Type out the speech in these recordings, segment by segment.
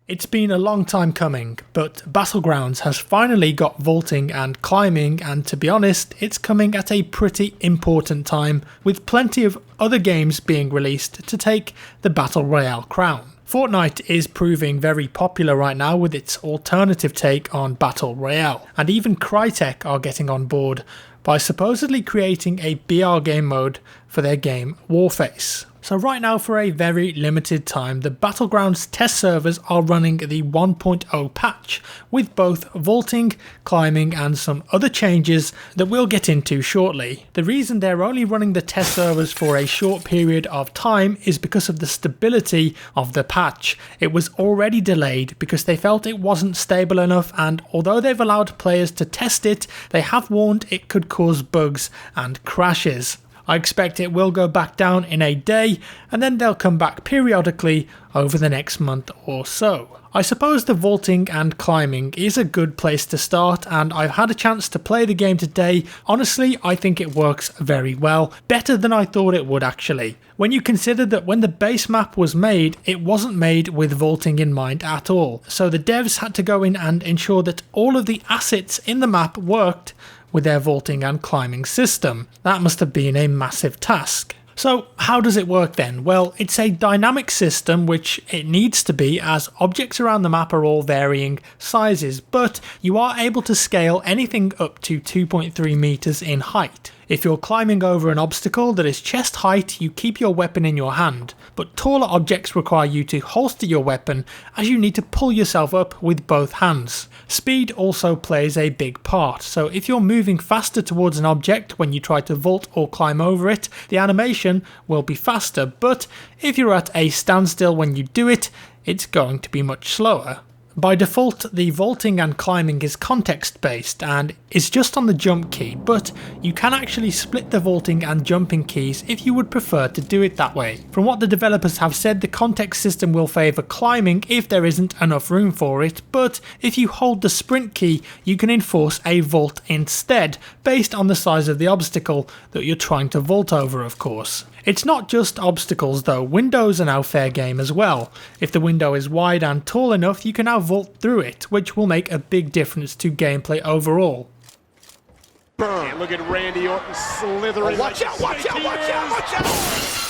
It's been a long time coming, but Battlegrounds has finally got vaulting and climbing, and to be honest, it's coming at a pretty important time, with plenty of other games being released to take the Battle Royale crown. Fortnite is proving very popular right now with its alternative take on Battle Royale, and even Crytek are getting on board by supposedly creating a BR game mode for their game Warface. So right now, for a very limited time, the Battlegrounds test servers are running the 1.0 patch with both vaulting, climbing and some other changes that we'll get into shortly. The reason they're only running the test servers for a short period of time is because of the stability of the patch. It was already delayed because they felt it wasn't stable enough, and although they've allowed players to test it, they have warned it could cause bugs and crashes. I expect it will go back down in a day, and then they'll come back periodically over the next month or so. I suppose the vaulting and climbing is a good place to start, and I've had a chance to play the game today. Honestly, I think it works very well, better than I thought it would actually. When you consider that when the base map was made, it wasn't made with vaulting in mind at all, so the devs had to go in and ensure that all of the assets in the map worked with their vaulting and climbing system. That must have been a massive task. So how does it work then? Well, it's a dynamic system, which it needs to be, as objects around the map are all varying sizes, but you are able to scale anything up to 2.3 meters in height. If you're climbing over an obstacle that is chest height, you keep your weapon in your hand, but taller objects require you to holster your weapon, as you need to pull yourself up with both hands. Speed also plays a big part, so if you're moving faster towards an object when you try to vault or climb over it, the animation will be faster, but if you're at a standstill when you do it, it's going to be much slower. By default, the vaulting and climbing is context based and is just on the jump key, but you can actually split the vaulting and jumping keys if you would prefer to do it that way. From what the developers have said, the context system will favour climbing if there isn't enough room for it, but if you hold the sprint key, you can enforce a vault instead, based on the size of the obstacle that you're trying to vault over, of course. It's not just obstacles though, windows are now fair game as well. If the window is wide and tall enough, you can now vault through it, which will make a big difference to gameplay overall. And look at Randy Orton slithering. Oh, watch out, watch out, watch out, watch out!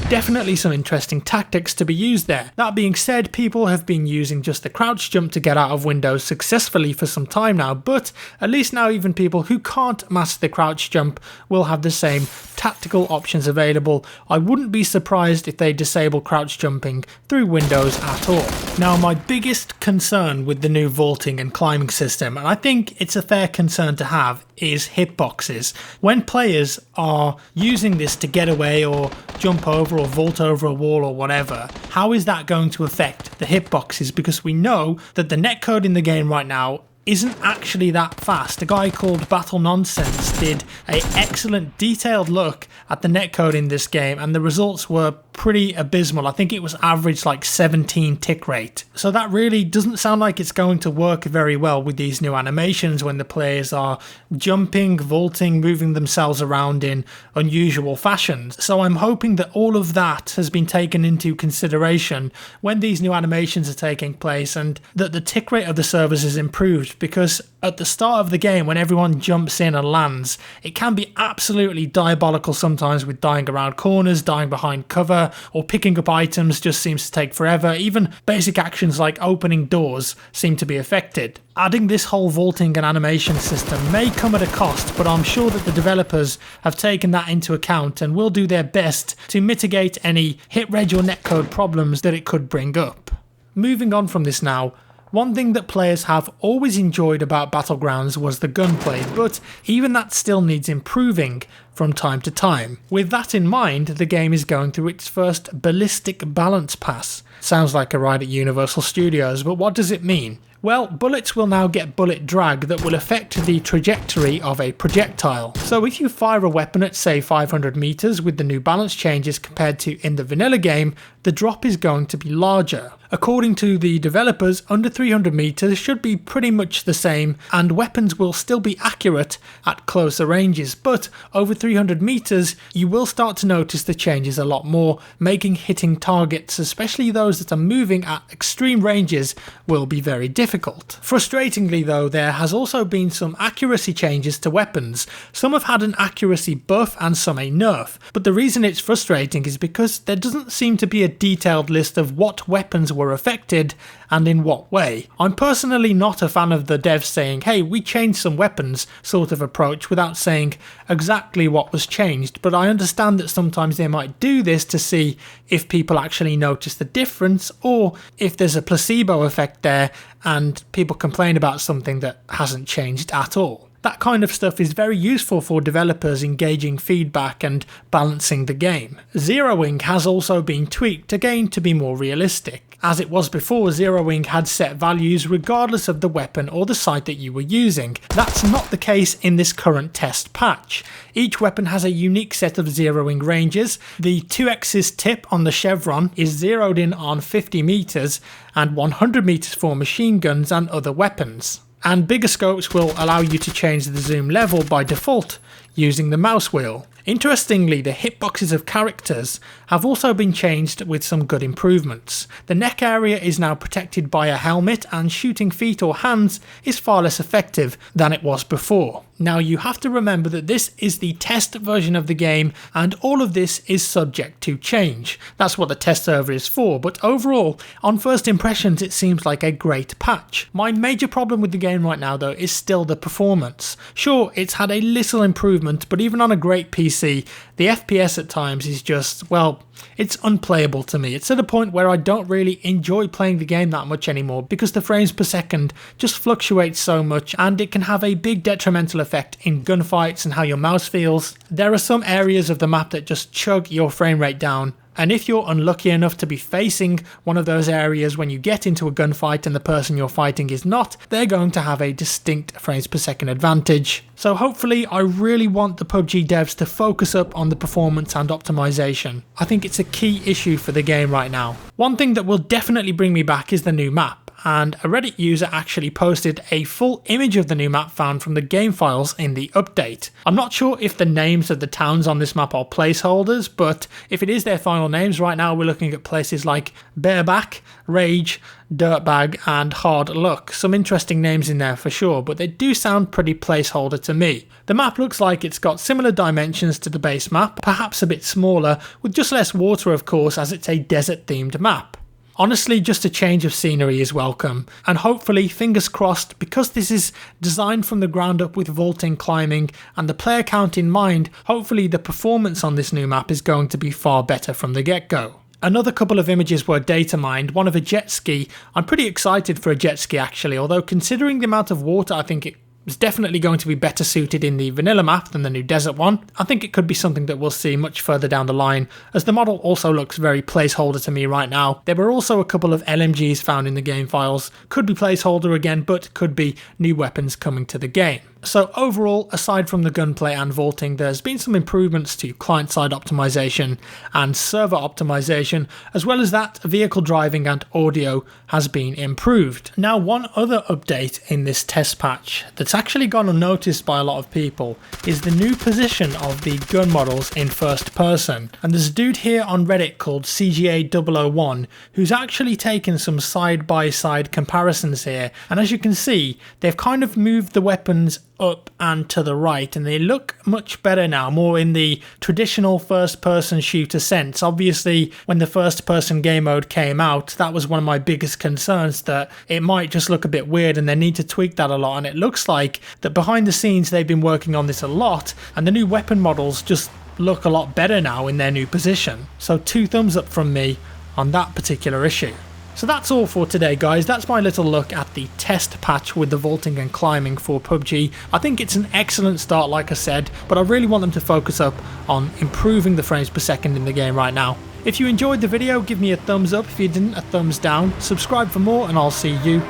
Definitely some interesting tactics to be used there. That being said, people have been using just the crouch jump to get out of windows successfully for some time now, but at least now even people who can't master the crouch jump will have the same tactical options available. I wouldn't be surprised if they disable crouch jumping through windows at all. Now, my biggest concern with the new vaulting and climbing system, and I think it's a fair concern to have, is hitboxes. When players are using this to get away or jump over or vault over a wall or whatever, how is that going to affect the hitboxes? Because we know that the netcode in the game right now isn't actually that fast. A guy called Battle Nonsense did an excellent detailed look at the netcode in this game, and the results were pretty abysmal. I think it was average like 17 tick rate. So that really doesn't sound like it's going to work very well with these new animations when the players are jumping, vaulting, moving themselves around in unusual fashions. So I'm hoping that all of that has been taken into consideration when these new animations are taking place, and that the tick rate of the servers is improved, because at the start of the game, when everyone jumps in and lands, it can be absolutely diabolical sometimes, with dying around corners, dying behind cover, or picking up items just seems to take forever. Even basic actions like opening doors seem to be affected. Adding this whole vaulting and animation system may come at a cost, but I'm sure that the developers have taken that into account and will do their best to mitigate any hit reg or netcode problems that it could bring up. Moving on from this now, one thing that players have always enjoyed about Battlegrounds was the gunplay, but even that still needs improving from time to time. With that in mind, the game is going through its first Ballistic balance pass. Sounds like a ride at Universal Studios, but what does it mean? Well, bullets will now get bullet drag that will affect the trajectory of a projectile. So if you fire a weapon at say 500 meters with the new balance changes compared to in the vanilla game, the drop is going to be larger. According to the developers, under 300 meters should be pretty much the same, and weapons will still be accurate at closer ranges, but over 300 meters, you will start to notice the changes a lot more, making hitting targets, especially those that are moving at extreme ranges, will be very difficult. Frustratingly though, there has also been some accuracy changes to weapons. Some have had an accuracy buff and some a nerf, but the reason it's frustrating is because there doesn't seem to be a detailed list of what weapons were affected and in what way. I'm personally not a fan of the devs saying, hey, we changed some weapons sort of approach without saying exactly what was changed, but I understand that sometimes they might do this to see if people actually notice the difference or if there's a placebo effect there and people complain about something that hasn't changed at all. That kind of stuff is very useful for developers engaging feedback and balancing the game. Zeroing has also been tweaked again to be more realistic. As it was before, zeroing had set values regardless of the weapon or the sight that you were using. That's not the case in this current test patch. Each weapon has a unique set of zeroing ranges. The 2x's tip on the chevron is zeroed in on 50 meters and 100 meters for machine guns and other weapons. And bigger scopes will allow you to change the zoom level by default using the mouse wheel. Interestingly, the hitboxes of characters have also been changed with some good improvements. The neck area is now protected by a helmet, and shooting feet or hands is far less effective than it was before. Now you have to remember that this is the test version of the game and all of this is subject to change. That's what the test server is for, but overall, on first impressions it seems like a great patch. My major problem with the game right now though is still the performance. Sure, it's had a little improvement, but even on a great PC, the FPS at times is just, well, it's unplayable to me. It's at a point where I don't really enjoy playing the game that much anymore because the frames per second just fluctuates so much and it can have a big detrimental effect in gunfights and how your mouse feels. There are some areas of the map that just chug your frame rate down, and if you're unlucky enough to be facing one of those areas when you get into a gunfight and the person you're fighting is not, they're going to have a distinct frames per second advantage. So hopefully, I really want the PUBG devs to focus up on the performance and optimization. I think it's a key issue for the game right now. One thing that will definitely bring me back is the new map. And a Reddit user actually posted a full image of the new map found from the game files in the update. I'm not sure if the names of the towns on this map are placeholders, but if it is their final names, right now we're looking at places like Bareback, Rage, Dirtbag and Hard Luck. Some interesting names in there for sure, but they do sound pretty placeholder to me. The map looks like it's got similar dimensions to the base map, perhaps a bit smaller, with just less water of course as it's a desert themed map. Honestly, just a change of scenery is welcome, and hopefully, fingers crossed, because this is designed from the ground up with vaulting, climbing, and the player count in mind, hopefully the performance on this new map is going to be far better from the get-go. Another couple of images were data mined, one of a jet ski. I'm pretty excited for a jet ski actually, although considering the amount of water I think it's definitely going to be better suited in the vanilla map than the new desert one. I think it could be something that we'll see much further down the line, as the model also looks very placeholder to me right now. There were also a couple of LMGs found in the game files. Could be placeholder again, but could be new weapons coming to the game. So overall, aside from the gunplay and vaulting, there's been some improvements to client-side optimization and server optimization, as well as that vehicle driving and audio has been improved. Now, one other update in this test patch that's actually gone unnoticed by a lot of people is the new position of the gun models in first person. And there's a dude here on Reddit called CGA001 who's actually taken some side-by-side comparisons here, and as you can see, they've kind of moved the weapons up and to the right, and they look much better now, more in the traditional first person shooter sense. Obviously, when the first person game mode came out, that was one of my biggest concerns, that it might just look a bit weird and they need to tweak that a lot, and it looks like that behind the scenes they've been working on this a lot, and the new weapon models just look a lot better now in their new position. So 2 thumbs up from me on that particular issue. So that's all for today guys, that's my little look at the test patch with the vaulting and climbing for PUBG. I think it's an excellent start like I said, but I really want them to focus up on improving the frames per second in the game right now. If you enjoyed the video, give me a thumbs up, if you didn't, a thumbs down, subscribe for more, and I'll see you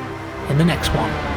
in the next one.